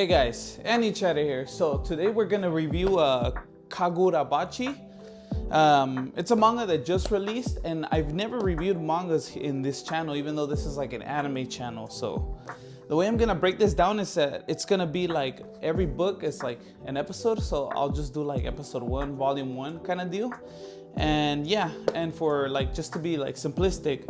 Hey guys, Annie Chatter here. So today we're gonna review Kagurabachi. It's a manga that just released, and I've never reviewed mangas in this channel, even though this is like an anime channel. So the way I'm gonna break this down is that it's gonna be like every book is like an episode. So I'll just do like episode 1, volume 1 kind of deal. And yeah, and for like just to be like simplistic,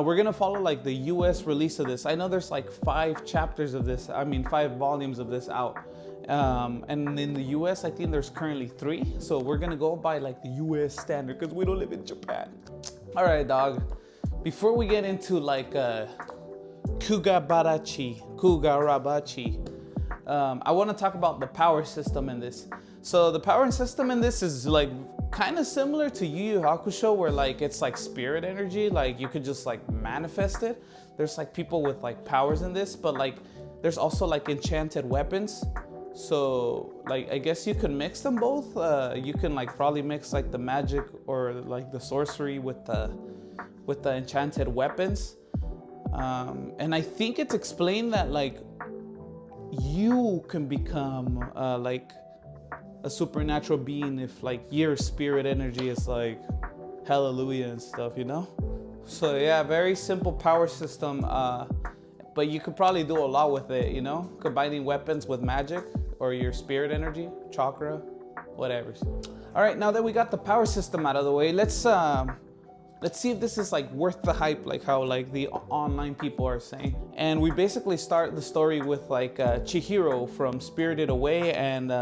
we're gonna follow like the US release of this. I know there's like 5 chapters of this, 5 volumes of this out. And in the US, I think there's currently 3. So we're gonna go by like the US standard because we don't live in Japan. All right, dog. Before we get into like Kagurabachi, I wanna talk about the power system in this. So the power system in this is like kind of similar to Yu Yu Hakusho, where like it's like spirit energy, like you could just like manifest it. There's like people with like powers in this, but like there's also like enchanted weapons. So like I guess you could mix them both. You can like probably mix like the magic or like the sorcery with the enchanted weapons. And I think it's explained that like you can become like a supernatural being if like your spirit energy is like hallelujah and stuff, you know? So yeah, very simple power system, but you could probably do a lot with it, you know? Combining weapons with magic or your spirit energy, chakra, whatever. All right, now that we got the power system out of the way, let's see if this is like worth the hype, like how like the online people are saying. And we basically start the story with like Chihiro from Spirited Away and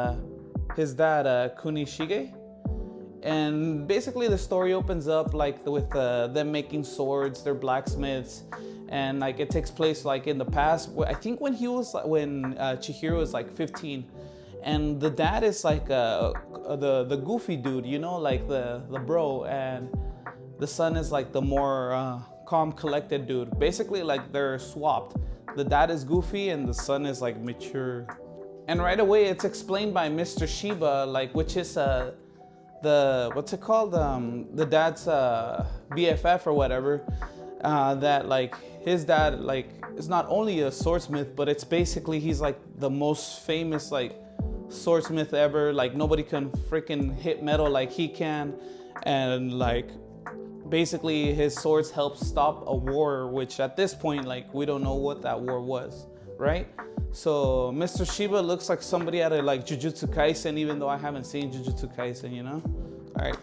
his dad Kunishige. And basically the story opens up like with them making swords, they're blacksmiths, and like it takes place like in the past. I think when Chihiro was like 15, and the dad is like the goofy dude, you know, like the bro, and the son is like the more calm, collected dude. Basically like they're swapped. The dad is goofy and the son is like mature. And right away it's explained by Mr. Shiba, like, which is the what's it called, the dad's BFF or whatever, that like his dad like is not only a swordsmith, but it's basically he's like the most famous like swordsmith ever. Like nobody can freaking hit metal like he can, and like basically his swords help stop a war, which at this point like we don't know what that war was, right? So Mr. Shiba looks like somebody out of like Jujutsu Kaisen, even though I haven't seen Jujutsu Kaisen, you know? All right,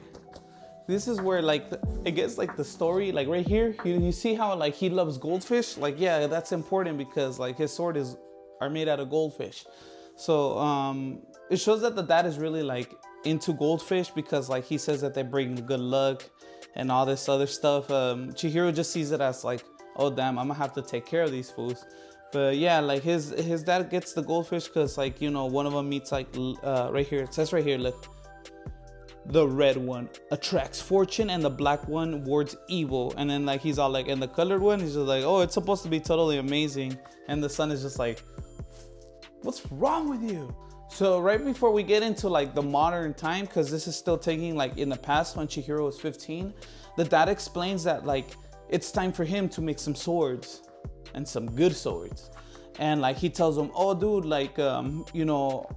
this is where like I guess like the story, like right here, you see how like he loves goldfish? Like yeah, that's important because like his sword are made out of goldfish. So it shows that the dad is really like into goldfish because like he says that they bring good luck and all this other stuff. Chihiro just sees it as like, oh damn, I'm gonna have to take care of these fools. But yeah, like his dad gets the goldfish because like, you know, one of them meets like right here, it says right here, look, the red one attracts fortune and the black one wards evil. And then like he's all like, and the colored one, he's just like, oh, it's supposed to be totally amazing. And the son is just like, what's wrong with you? So right before we get into like the modern time, because this is still taking like in the past when Chihiro was 15, the dad explains that like it's time for him to make some swords and some good swords. And like he tells him, oh dude, like you know,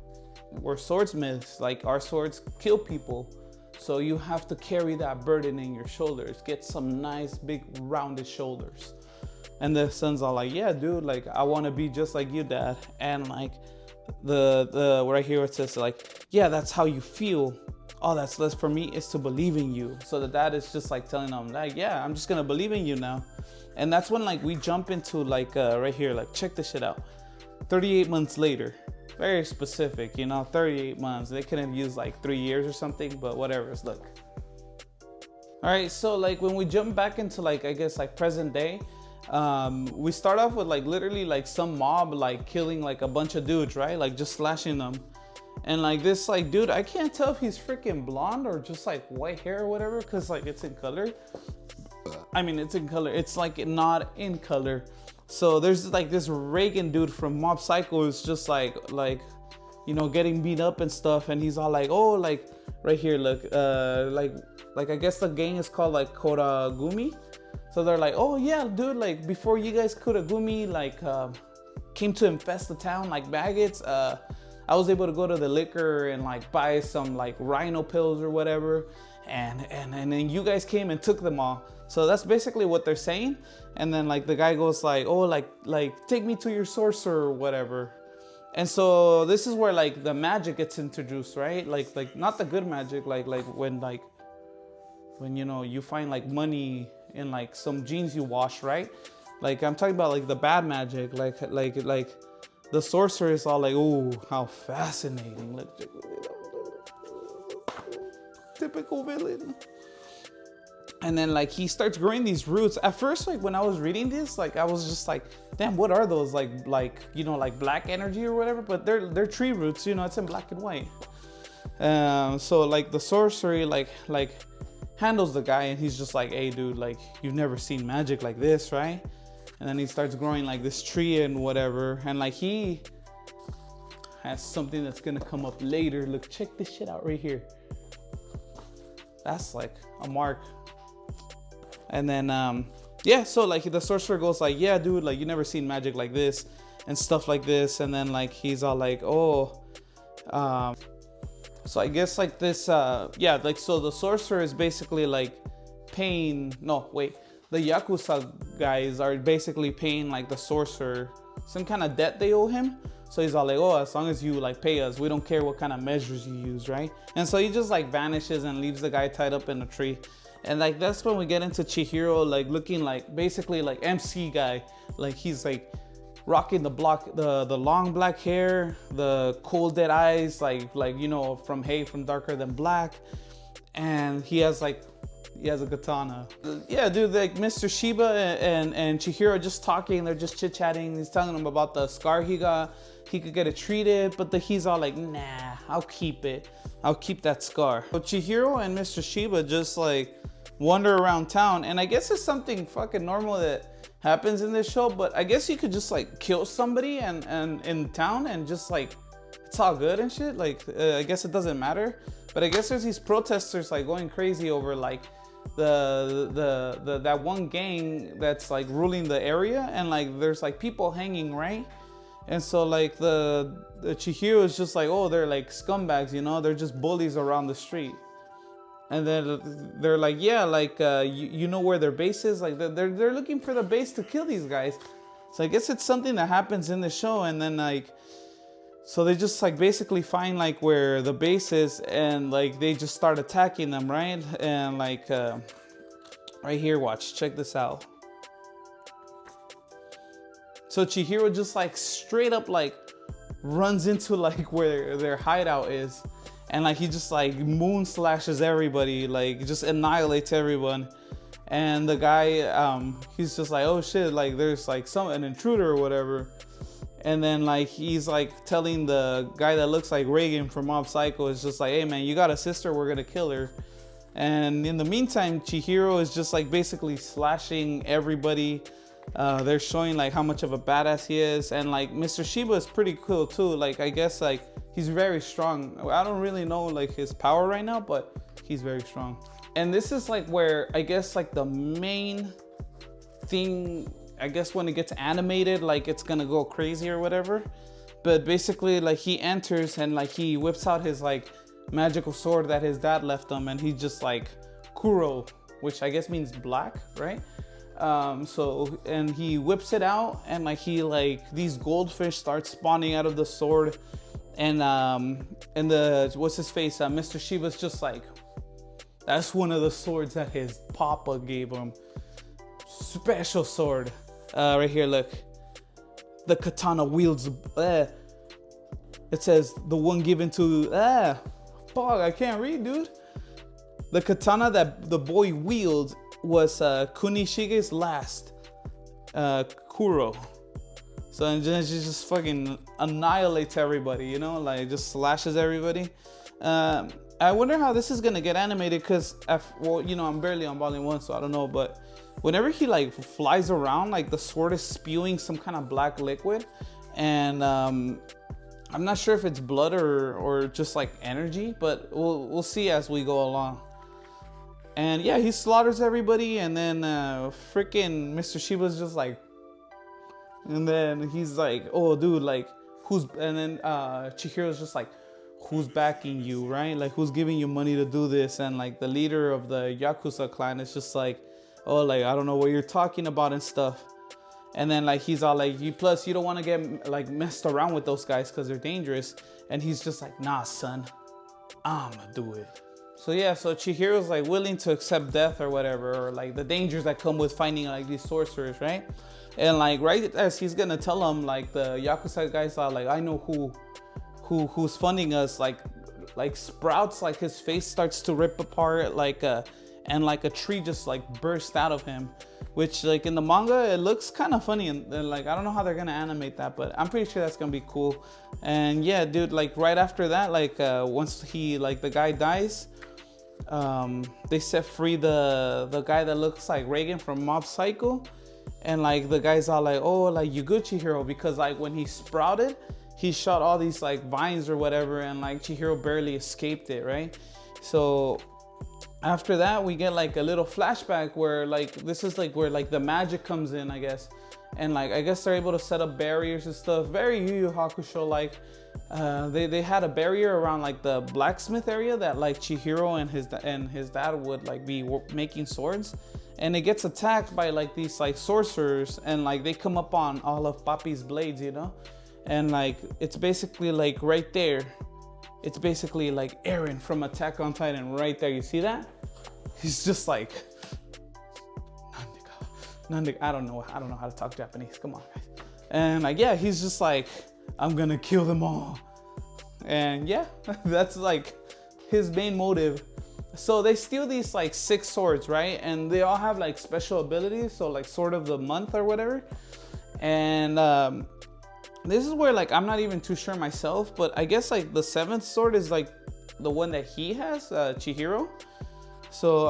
we're swordsmiths, like our swords kill people, so you have to carry that burden in your shoulders. Get some nice big rounded shoulders. And the son's all like, yeah dude, like I want to be just like you, dad. And like the right here it says like, yeah, that's how you feel. All that's left for me is to believe in you. So the dad is just like telling him like, yeah, I'm just gonna believe in you now. And that's when like we jump into like right here, like check this shit out. 38 months later, very specific, you know, 38 months. They could have used like 3 years or something, but whatever, look. All right, so like when we jump back into like, I guess like present day, we start off with like literally like some mob like killing like a bunch of dudes, right? Like just slashing them. And like this like dude, I can't tell if he's freaking blonde or just like white hair or whatever, because like it's in color. It's in color. It's like not in color. So there's like this Reagan dude from Mob Psycho who's just like you know, getting beat up and stuff, and he's all like, oh, like right here, look, like I guess the gang is called like Koragumi. So they're like, oh yeah, dude, like before you guys Kuragumi, like came to infest the town like maggots, I was able to go to the liquor and like buy some like rhino pills or whatever, and then you guys came and took them all. So that's basically what they're saying. And then like the guy goes like, oh, like take me to your sorcerer or whatever. And so this is where like the magic gets introduced, right? Like not the good magic, like when you know you find like money in like some jeans you wash, right? Like I'm talking about like the bad magic, like the sorcerer is all like, oh, how fascinating. Like, typical villain. And then like he starts growing these roots. At first, like when I was reading this, like I was just like, damn, what are those? Like you know, like black energy or whatever. But they're tree roots, you know, it's in black and white. So like the sorcery like handles the guy, and he's just like, hey dude, like you've never seen magic like this, right? And then he starts growing like this tree and whatever, and like he has something that's gonna come up later. Look, check this shit out right here. That's like a mark. And then yeah, so like the sorcerer goes like, yeah dude, like you never seen magic like this and stuff like this. And then like he's all like, oh, so I guess like this, yeah, like so the sorcerer is basically like paying, no wait, the Yakuza guys are basically paying like the sorcerer some kind of debt they owe him. So he's all like, oh, as long as you like pay us, we don't care what kind of measures you use, right? And so he just like vanishes and leaves the guy tied up in a tree. And like that's when we get into Chihiro, like looking like basically like MC guy. Like he's like rocking the long black hair, the cold dead eyes, like you know, from Darker Than Black. And he has a katana. Yeah, dude, like Mr. Shiba and Chihiro just talking, they're just chit-chatting. He's telling him about the scar he got. He could get it treated, but he's all like, nah, I'll keep it. I'll keep that scar. So Chihiro and Mr. Shiba just like wander around town, and I guess it's something fucking normal that happens in this show, but I guess you could just like kill somebody and in town and just like it's all good and shit. Like I guess it doesn't matter. But I guess there's these protesters like going crazy over like that one gang that's like ruling the area, and like there's like people hanging, right? And so like the Chihiro is just like, oh, they're like scumbags, you know, they're just bullies around the street. And then they're like, yeah, like you know where their base is? Like they're looking for the base to kill these guys. So I guess it's something that happens in the show. And then like, so they just like basically find like where the base is, and like they just start attacking them, right? And like right here, watch, check this out. So Chihiro just like straight up like runs into like where their hideout is. And like he just like moon slashes everybody, like just annihilates everyone. And the guy, he's just like, oh shit, like there's like an intruder or whatever. And then like he's like telling the guy that looks like Reagan from Mob Psycho, is just like, hey man, you got a sister, we're gonna kill her. And in the meantime, Chihiro is just like basically slashing everybody. They're showing like how much of a badass he is. And like Mr. Shiba is pretty cool too. Like I guess like he's very strong. I don't really know like his power right now, but he's very strong. And this is like where I guess like the main thing, I guess when it gets animated, like it's gonna go crazy or whatever. But basically like he enters and like he whips out his like magical sword that his dad left him, and he's just like Kuro, which I guess means black, right? So, and he whips it out, and like he like these goldfish start spawning out of the sword. And the what's his face, Mr. Shiba's just like, that's one of the swords that his papa gave him. Special sword. Right here, look. The katana wields. It says the one given to. Fuck, I can't read, dude. The katana that the boy wields was Kunishige's last. Kuro. So and then she just fucking annihilates everybody, you know, like just slashes everybody. I wonder how this is gonna get animated, because well, you know, I'm barely on volume 1, so I don't know, but whenever he like flies around, like the sword is spewing some kind of black liquid, and I'm not sure if it's blood or just like energy, but we'll see as we go along. And yeah, he slaughters everybody, and then freaking Mr. Shiba's just like And then he's like, oh, dude, like, who's, and then Chihiro's just like, who's backing you, right? Like, who's giving you money to do this? And like, the leader of the Yakuza clan is just like, oh, like, I don't know what you're talking about and stuff. And then like, he's all like, you don't want to get like messed around with those guys because they're dangerous. And he's just like, nah, son, I'ma do it. So yeah, so Chihiro's like willing to accept death or whatever, or like the dangers that come with finding like these sorcerers, right? And like right as he's gonna tell him, like the Yakuza guys are like, I know who's funding us. Like sprouts, like his face starts to rip apart, like and like a tree just like burst out of him, which like in the manga it looks kind of funny, and like I don't know how they're gonna animate that, but I'm pretty sure that's gonna be cool. And yeah, dude, like right after that, like once he like the guy dies, they set free the guy that looks like Reagan from Mob Psycho. And like the guy's all like, oh, like you good, Chihiro, because like when he sprouted, he shot all these like vines or whatever, and like Chihiro barely escaped it, right? So after that, we get like a little flashback where like this is like where like the magic comes in, I guess. And like I guess they're able to set up barriers and stuff, very Yu Yu Hakusho like. They had a barrier around like the blacksmith area that like Chihiro and his dad would like be making swords, and it gets attacked by like these like sorcerers, and like they come up on all of Papi's blades, you know. And like it's basically like right there, it's basically like Eren from Attack on Titan right there. You see that? He's just like, I don't know how to talk Japanese. Come on, guys. And like yeah, he's just like, I'm gonna kill them all. And yeah, that's like his main motive. So they steal these like 6 swords, right? And they all have like special abilities. So like sword of the month or whatever. And this is where like I'm not even too sure myself, but I guess like the 7th sword is like the one that he has, Chihiro. So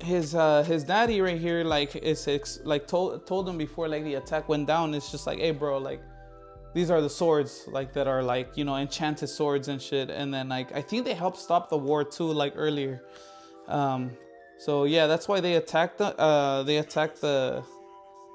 his daddy right here like told him before like the attack went down. It's just like, hey bro, like these are the swords like that are like, you know, enchanted swords and shit. And then like I think they helped stop the war too, like earlier. So yeah, that's why they attacked the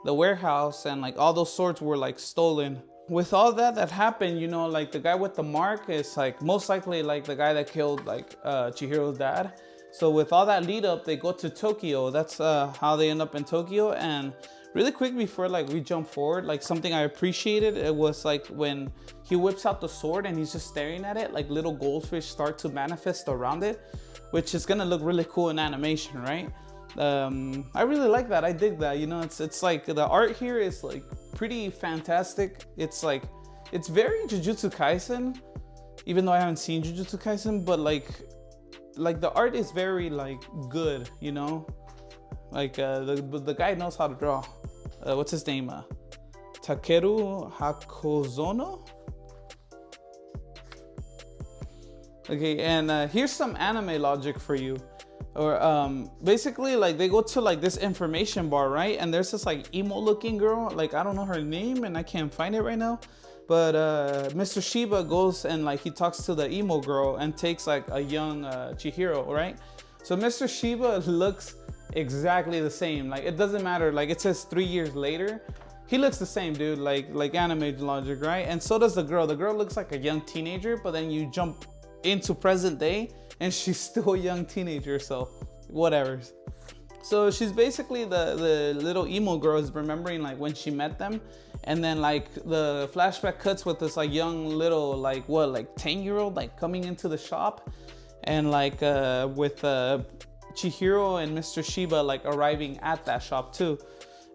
warehouse, and like all those swords were like stolen. With all that happened, you know, like the guy with the mark is like most likely like the guy that killed like Chihiro's dad. So with all that lead up, they go to Tokyo. That's how they end up in Tokyo. And really quick before like we jump forward, like something I appreciated, it was like when he whips out the sword and he's just staring at it, like little goldfish start to manifest around it, which is gonna look really cool in animation, right? I really like that. I dig that. You know, it's like the art here is like pretty fantastic. It's like, it's very Jujutsu Kaisen, even though I haven't seen Jujutsu Kaisen, but like the art is very like good, you know. Like the guy knows how to draw. What's his name? Takeru Hakozono. Okay, and here's some anime logic for you. Or basically like they go to like this information bar, right? And there's this like emo looking girl, like I don't know her name and I can't find it right now. But Mr. Shiba goes and like he talks to the emo girl and takes like a young Chihiro, right? So Mr. Shiba looks exactly the same. Like it doesn't matter, like it says 3 years later, he looks the same, dude, like anime logic, right? And so does the girl. The girl looks like a young teenager, but then you jump into present day and she's still a young teenager, so whatever. So she's basically the little emo girl is remembering like when she met them, and then like the flashback cuts with this like young little like 10-year-old like coming into the shop, and like with Chihiro and Mr. Shiba like arriving at that shop too.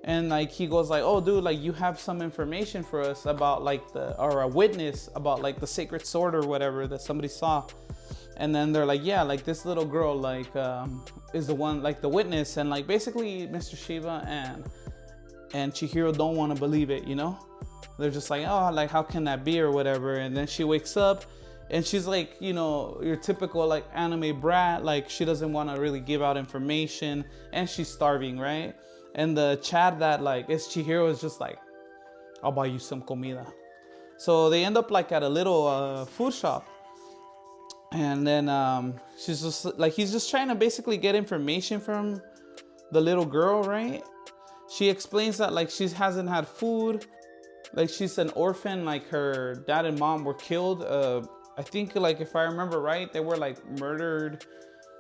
And like he goes like, oh dude, like you have some information for us about like or a witness about like the sacred sword or whatever that somebody saw. And then they're like, yeah, like this little girl like is the one, like the witness. And like basically Mr. Shiba and Chihiro don't want to believe it, you know. They're just like, oh, like how can that be or whatever. And then she wakes up and she's like, you know, your typical like anime brat, like she doesn't want to really give out information and she's starving, right? And the chat that like is Chihiro is just like, I'll buy you some comida. So they end up like at a little food shop. And then she's just like, he's just trying to basically get information from the little girl, right? she explains that like she hasn't had food, like she's an orphan, like her dad and mom were killed. I think like if I remember right, they were like murdered.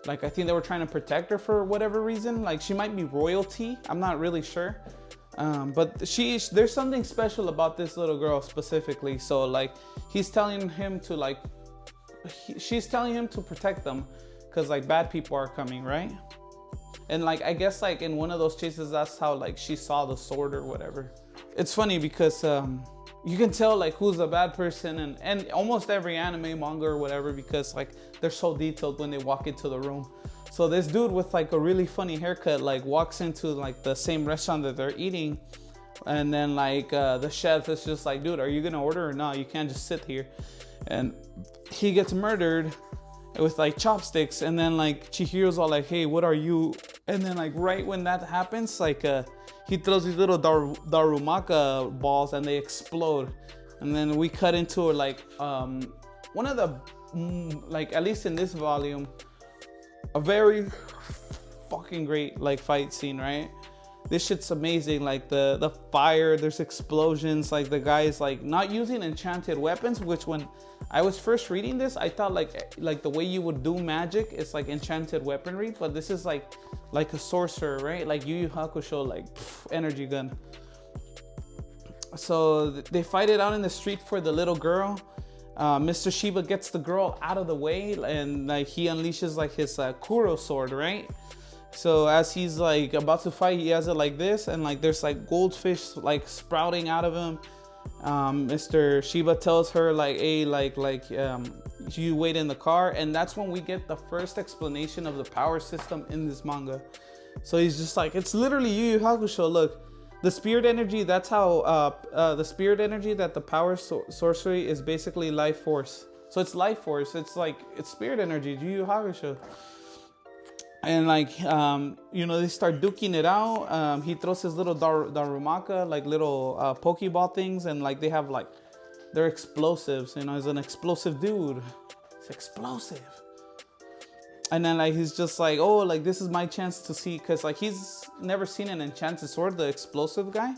Like I think they were trying to protect her for whatever reason. Like she might be royalty, I'm not really sure. But there's something special about this little girl specifically. So like he's telling him to like, she's telling him to protect them because like bad people are coming, right? And like I guess like in one of those chases, that's how like she saw the sword or whatever. It's funny because you can tell like who's a bad person and almost every anime, manga or whatever, because like they're so detailed when they walk into the room. So this dude with like a really funny haircut like walks into like the same restaurant that they're eating, and then like the chef is just like, dude, are you gonna order or not? You can't just sit here. And he gets murdered with like chopsticks, and then like Chihiro's all like, hey, what are you? And then like right when that happens, like he throws these little Darumaka balls and they explode. And then we cut into like one of the like, at least in this volume, a very fucking great like fight scene, right? This shit's amazing. Like the fire, there's explosions, like the guy's like not using enchanted weapons, which when I was first reading this, I thought like the way you would do magic is like enchanted weaponry, but this is like a sorcerer, right? Like Yu Yu Hakusho, like energy gun. So they fight it out in the street for the little girl. Mr. Shiba gets the girl out of the way, and like he unleashes like his Kuro sword, right? So as he's like about to fight, he has it like this, and like there's like goldfish like sprouting out of him. Mr. Shiba tells her like, hey, you wait in the car, and that's when we get the first explanation of the power system in this manga. So he's just like, it's literally Yu Yu Hakusho. Look, the spirit energy, that's how the spirit energy that the power sorcery is basically life force. So it's life force, it's like, it's spirit energy, Yu Yu Hakusho. And like, you know, they start duking it out. He throws his little Darumaka, like little Pokeball things, and like they have like, they're explosives, you know, he's an explosive dude. It's explosive. And then like, he's just like, oh, like this is my chance to see, cause like he's never seen an enchanted sword, the explosive guy.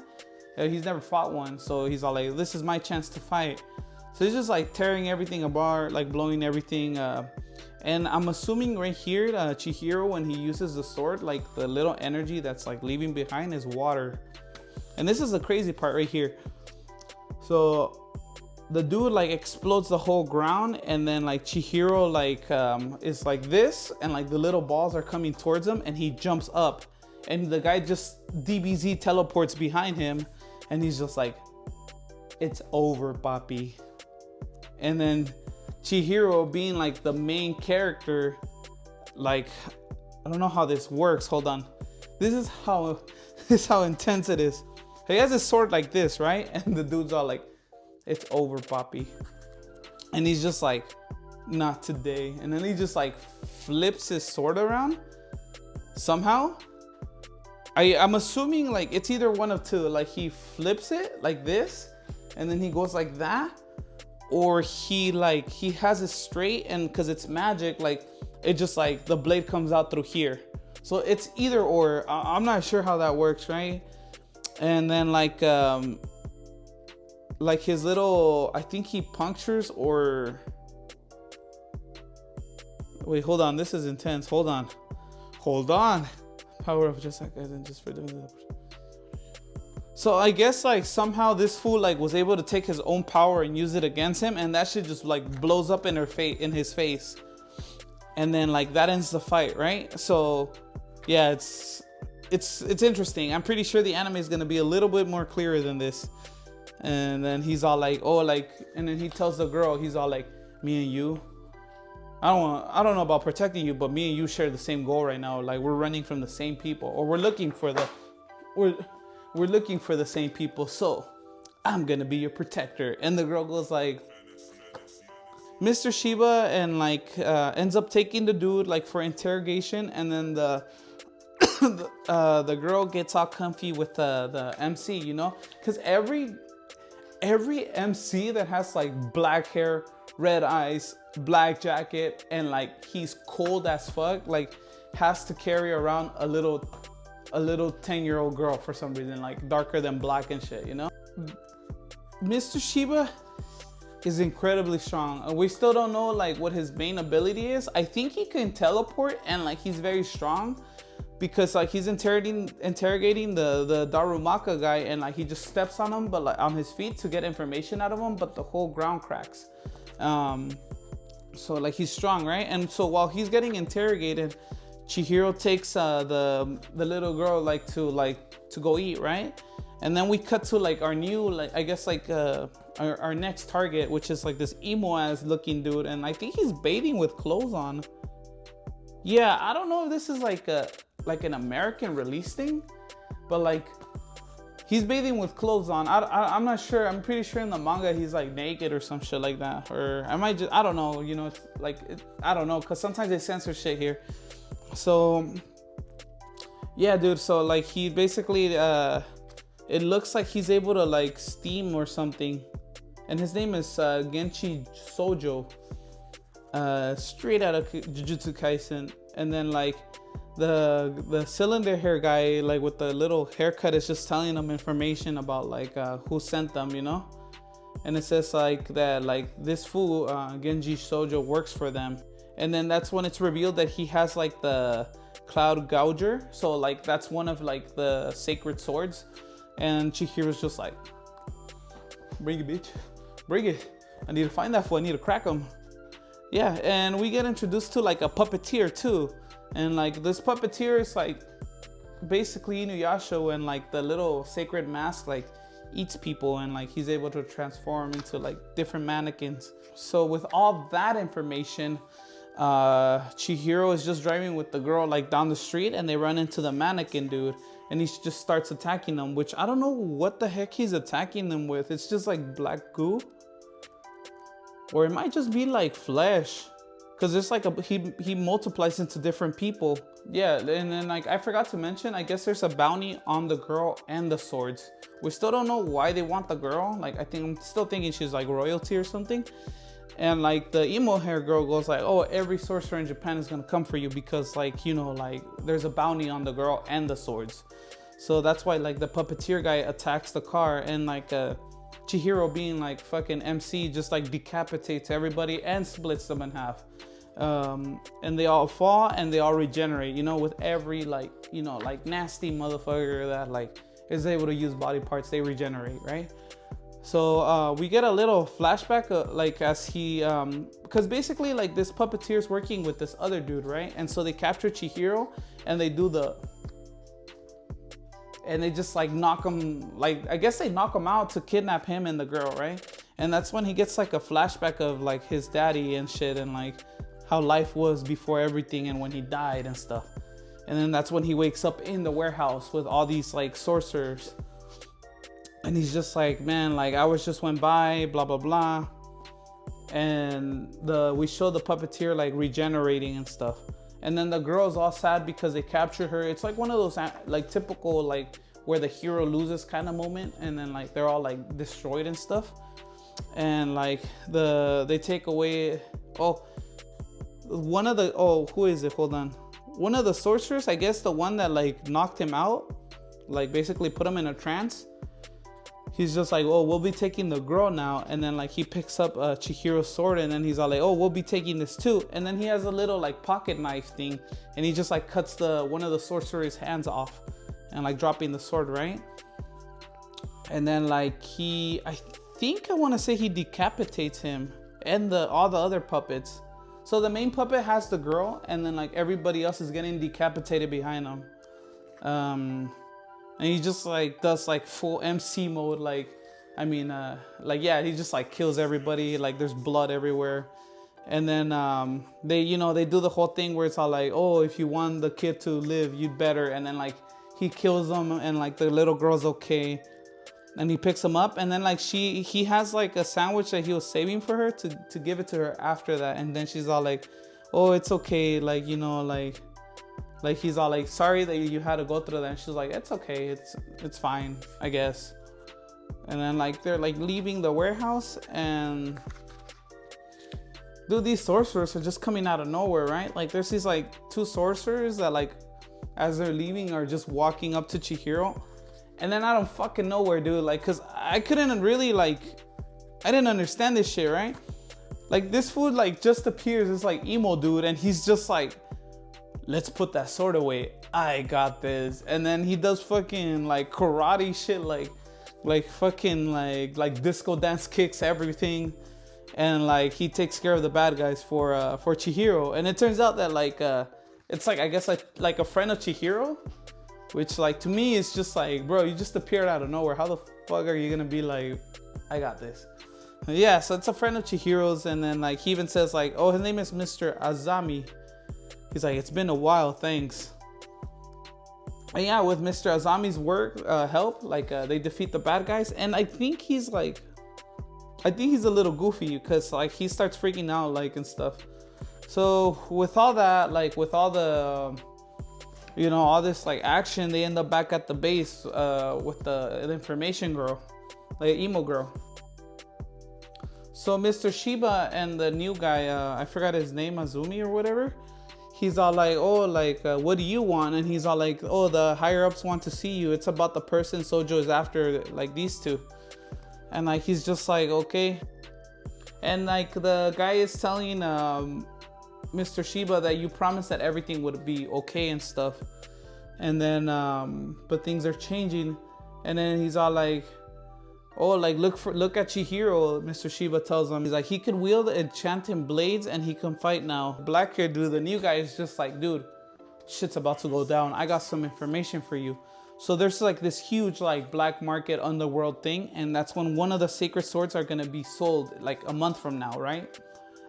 He's never fought one. So he's all like, this is my chance to fight. So he's just like tearing everything apart, like blowing everything. And I'm assuming right here, Chihiro, when he uses the sword, like the little energy that's like leaving behind is water. And this is the crazy part right here. So the dude like explodes the whole ground, and then like Chihiro like is like this, and like the little balls are coming towards him, and he jumps up, and the guy just DBZ teleports behind him, and he's just like, it's over, papi. And then Chihiro, being like the main character, like, I don't know how this works. Hold on. This is how intense it is. He has his sword like this, right? And the dude's all like, it's over, papi. And he's just like, not today. And then he just like flips his sword around somehow. I'm assuming like it's either one of two. Like he flips it like this, and then he goes like that, or he has it straight, and because it's magic, like it just like the blade comes out through here. So it's either or. I'm not sure how that works, right? And then like his little, I think he punctures, or wait, hold on, this is intense. Hold on. Power of just like, and just for doing that. So I guess like somehow this fool like was able to take his own power and use it against him, and that shit just like blows up in his face. And then like that ends the fight, right? So yeah, it's interesting. I'm pretty sure the anime is gonna be a little bit more clearer than this. And then he's all like, oh, like, and then he tells the girl, he's all like, me and you, I don't know about protecting you, but me and you share the same goal right now. Like we're running from the same people, or we're looking for the same people. So I'm gonna be your protector. And the girl goes like, Mr. Shiba, and like ends up taking the dude like for interrogation. And then the girl gets all comfy with the MC, you know, because every MC that has like black hair, red eyes, black jacket, and like he's cold as fuck, like has to carry around a little a little 10-year-old girl for some reason, like darker than black and shit, you know? Mr. Shiba is incredibly strong. We still don't know like what his main ability is. I think he can teleport and like he's very strong because like he's interrogating the Darumaka guy and like he just steps on him, but like on his feet to get information out of him, but the whole ground cracks. So like he's strong, right? And so while he's getting interrogated, Chihiro takes the little girl like to go eat, right? And then we cut to like our new, like I guess like our next target, which is like this emo ass looking dude, and I think he's bathing with clothes on. Yeah, I don't know if this is like an American release thing, but like he's bathing with clothes on. I'm not sure. I'm pretty sure in the manga he's like naked or some shit like that, or I might just, I don't know. You know, it's like I don't know, cause sometimes they censor shit here. So yeah, dude. So like he basically it looks like he's able to like steam or something, and his name is Genchi Sojo, straight out of Jujutsu Kaisen. And then like the cylinder hair guy, like with the little haircut, is just telling them information about like who sent them, you know. And it says like that like this fool Genji Sojo works for them. And then that's when it's revealed that he has like the Cloud Gouger, so like that's one of like the sacred swords. And Chihiro's just like, bring it, bitch, bring it. I need to find that fool. I need to crack him. Yeah, and we get introduced to like a puppeteer too. And like this puppeteer is like basically Inuyasha, and like the little sacred mask like eats people, and like he's able to transform into like different mannequins. So with all that information, Chihiro is just driving with the girl like down the street, and they run into the mannequin dude, and he just starts attacking them, which I don't know what the heck he's attacking them with. It's just like black goo, or it might just be like flesh, because it's like he multiplies into different people. Yeah, and then like I forgot to mention, I guess there's a bounty on the girl and the swords. We still don't know why they want the girl. Like I'm still thinking she's like royalty or something. And like the emo hair girl goes like, oh, every sorcerer in Japan is gonna come for you because like, you know, like there's a bounty on the girl and the swords. So that's why like the puppeteer guy attacks the car, and like Chihiro, being like fucking MC, just like decapitates everybody and splits them in half. And they all fall and they all regenerate, you know, with every like, you know, like nasty motherfucker that like is able to use body parts, they regenerate, right? So we get a little flashback like as he because basically like this puppeteer is working with this other dude, right? And so they capture Chihiro and they do and they just like knock him, like I guess they knock him out to kidnap him and the girl, right? And that's when he gets like a flashback of like his daddy and shit, and like how life was before everything and when he died and stuff. And then that's when he wakes up in the warehouse with all these like sorcerers. And he's just like, man, like hours just went by, blah, blah, blah. And we show the puppeteer like regenerating and stuff. And then the girl's all sad because they captured her. It's like one of those like typical like where the hero loses kind of moment. And then like they're all like destroyed and stuff. And like they take away, who is it? Hold on. One of the sorcerers, I guess the one that like knocked him out, like basically put him in a trance. He's just like, oh, we'll be taking the girl now. And then like he picks up Chihiro's sword, and then he's all like, oh, we'll be taking this too. And then he has a little like pocket knife thing, and he just like cuts one of the sorcerer's hands off and like dropping the sword, right? And then like I want to say he decapitates him and all the other puppets. So the main puppet has the girl, and then like everybody else is getting decapitated behind him. And he just like does like full MC mode, like yeah, he just like kills everybody, like there's blood everywhere. And then they do the whole thing where it's all like, oh, if you want the kid to live, you'd better. And then like he kills them, and like the little girl's okay, and he picks them up. And then like he has like a sandwich that he was saving for her to give it to her after that. And then she's all like, oh, it's okay, like, you know, like he's all like, sorry that you had to go through that. And she's like, it's okay, it's fine, I guess. And then like they're like leaving the warehouse, and dude, these sorcerers are just coming out of nowhere, right? Like there's these like two sorcerers that like as they're leaving are just walking up to Chihiro. And then I don't fucking know where, dude. Like, cause I couldn't really like, I didn't understand this shit, right? Like this fool like just appears, it's like emo dude, and he's just like, let's put that sword away. I got this. And then he does fucking like karate shit, like fucking like disco dance kicks, everything. And like he takes care of the bad guys for Chihiro. And it turns out that like it's like, I guess like a friend of Chihiro, which like to me is just like, bro, you just appeared out of nowhere. How the fuck are you gonna be like, I got this? Yeah, so it's a friend of Chihiro's. And then like he even says like, oh, his name is Mr. Azami. He's like, it's been a while, thanks. And yeah, with Mr. Azami's work, help, like they defeat the bad guys. And I think he's like, I think he's a little goofy because like he starts freaking out like and stuff. So with all that, like with all the, you know, all this like action, they end up back at the base with the information girl, like emo girl. So Mr. Shiba and the new guy, I forgot his name, Azumi or whatever. He's all like, oh, like, what do you want? And he's all like, oh, the higher ups want to see you. It's about the person Sojo is after, like these two. And like, he's just like, okay. And like the guy is telling Mr. Shiba that you promised that everything would be okay and stuff. And then, but things are changing. And then he's all like, oh, like look at Chihiro. Mr. Shiba tells him, he's like, he could wield enchanting blades and he can fight now. Black hair dude, the new guy, is just like, dude, shit's about to go down. I got some information for you. So there's like this huge like black market underworld thing, and that's when one of the sacred swords are gonna be sold like a month from now, right?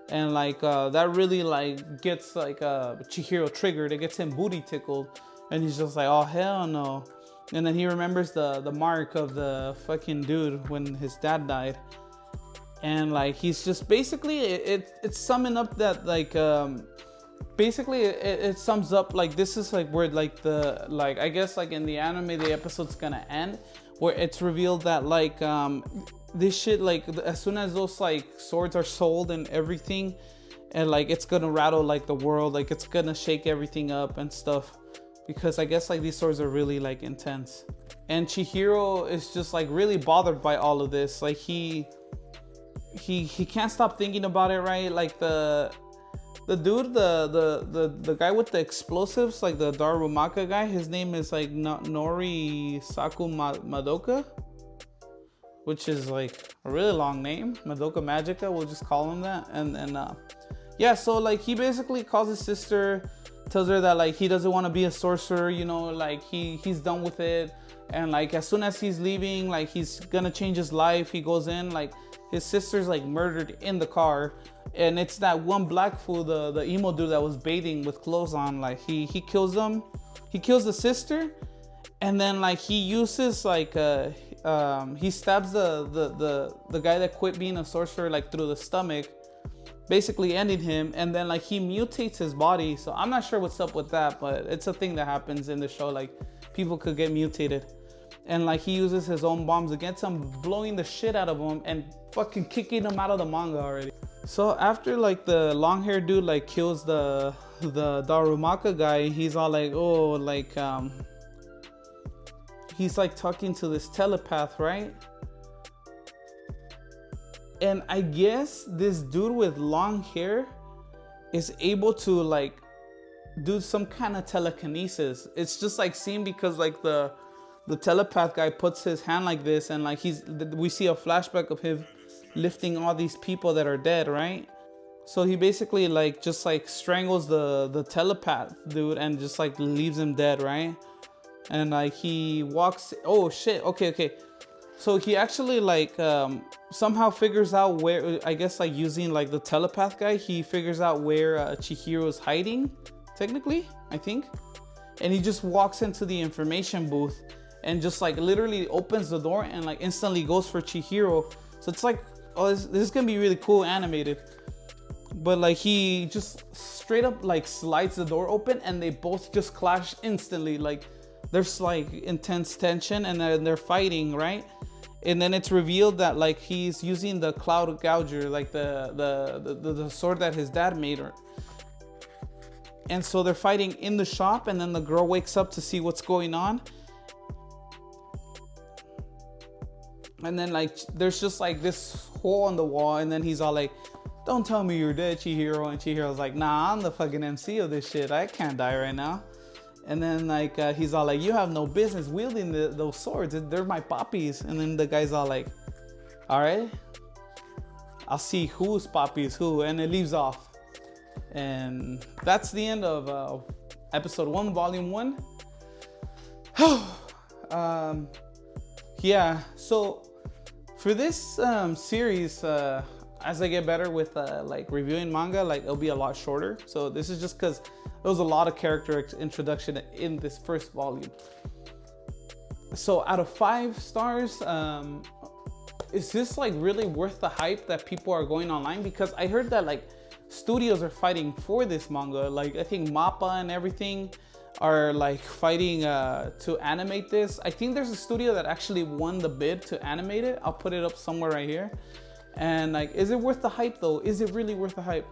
And like that really like gets like Chihiro triggered. It gets him booty tickled, and he's just like, oh hell no. And then he remembers the mark of the fucking dude when his dad died. And like he's just basically it's summing up that like basically it sums up like this is like where like the like I guess like in the anime the episode's gonna end, where it's revealed that like this shit like as soon as those like swords are sold and everything, and like it's gonna rattle like the world, like it's gonna shake everything up and stuff. Because I guess like these swords are really like intense. And Chihiro is just like really bothered by all of this. Like he can't stop thinking about it, right? Like the dude, the guy with the explosives, like the Darumaka guy, his name is like Nori Saku Madoka, which is like a really long name. Madoka Magica, we'll just call him that. And yeah, so like he basically calls his sister, tells her that like he doesn't want to be a sorcerer, you know, like he's done with it. And like as soon as he's leaving, like he's gonna change his life. He goes in, like his sister's like murdered in the car, and it's that one black fool, the emo dude that was bathing with clothes on. Like he kills them, he kills the sister, and then like he uses like he stabs the guy that quit being a sorcerer like through the stomach, basically ending him. And then like he mutates his body. So I'm not sure what's up with that, but it's a thing that happens in the show. Like people could get mutated, and like he uses his own bombs against him, blowing the shit out of him and fucking kicking him out of the manga already. So after like the long haired dude like kills the Darumaka guy, he's all like, oh, like he's like talking to this telepath, right? And I guess this dude with long hair is able to like do some kind of telekinesis. It's just like seen because like the telepath guy puts his hand like this, and like we see a flashback of him lifting all these people that are dead, right? So he basically like just like strangles the telepath dude and just like leaves him dead, right? And like he walks, oh shit, okay. So he actually like somehow figures out where, I guess like using like the telepath guy, he figures out where Chihiro's hiding, technically, I think. And he just walks into the information booth and just like literally opens the door and like instantly goes for Chihiro. So it's like, oh, this is gonna be really cool animated. But like he just straight up like slides the door open and they both just clash instantly. Like there's like intense tension and then they're fighting, right? And then it's revealed that like he's using the Cloud Gouger, like the sword that his dad made. And so they're fighting in the shop, and then the girl wakes up to see what's going on. And then like there's just like this hole in the wall, and then he's all like, don't tell me you're dead, Chihiro. And Chihiro's like, nah, I'm the fucking MC of this shit. I can't die right now. And then like he's all like, you have no business wielding those swords. They're my poppies. And then the guy's all like, all right, I'll see whose poppy is who. And it leaves off. And that's the end of episode 1, volume 1. Yeah, so for this series, as I get better with like reviewing manga, like it'll be a lot shorter. So this is just because there was a lot of character introduction in this first volume. So out of 5 stars, is this like really worth the hype that people are going online? Because I heard that like studios are fighting for this manga. Like I think MAPPA and everything are like fighting to animate this. I think there's a studio that actually won the bid to animate it. I'll put it up somewhere right here. And like, is it worth the hype though? Is it really worth the hype?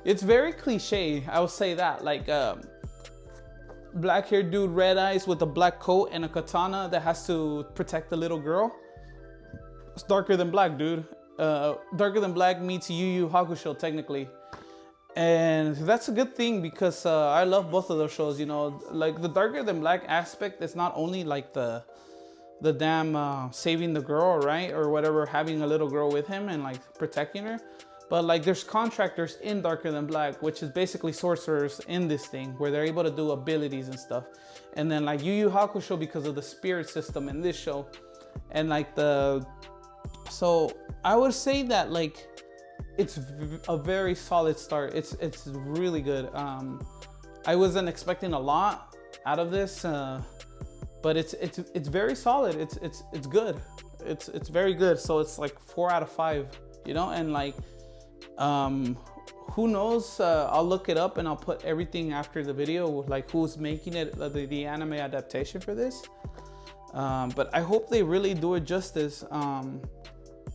It's very cliche, I would say that. Like black haired dude, red eyes with a black coat and a katana that has to protect the little girl. It's darker than black, dude. Darker than black meets Yu Yu Hakusho technically. And that's a good thing because I love both of those shows, you know. Like the darker than black aspect is not only like the damn saving the girl, right, or whatever, having a little girl with him and like protecting her, but like there's contractors in Darker Than Black, which is basically sorcerers in this thing where they're able to do abilities and stuff. And then like Yu Yu Hakusho because of the spirit system in this show. And like so I would say that like it's a very solid start. It's really good. I wasn't expecting a lot out of this, but it's very solid. It's good. It's very good. So it's like 4 out of 5, you know. And like who knows, I'll look it up and I'll put everything after the video, like who's making it, the anime adaptation for this. But I hope they really do it justice.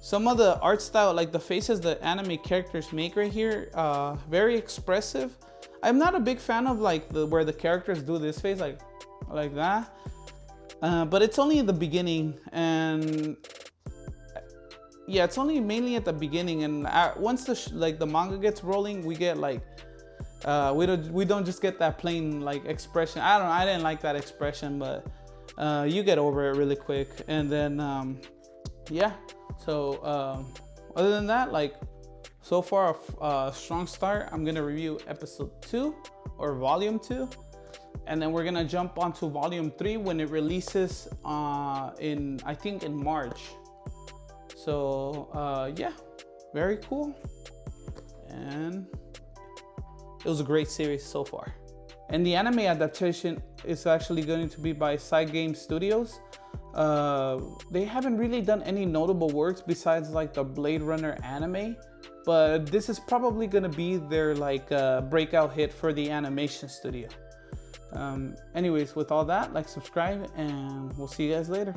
Some of the art style, like the faces the anime characters make right here, very expressive. I'm not a big fan of like where the characters do this face like that. But it's only in the beginning, and yeah, it's only mainly at the beginning. And once the manga gets rolling, we get like we don't just get that plain like expression. I didn't like that expression, but you get over it really quick. And then yeah. So other than that, like so far a strong start. I'm gonna review episode 2 or volume 2. And then we're gonna jump onto volume 3 when it releases I think in March. So yeah, very cool. And it was a great series so far. And the anime adaptation is actually going to be by Side Game Studios. They haven't really done any notable works besides like the Blade Runner anime, but this is probably gonna be their like breakout hit for the animation studio. Anyways, with all that, like, subscribe, and we'll see you guys later.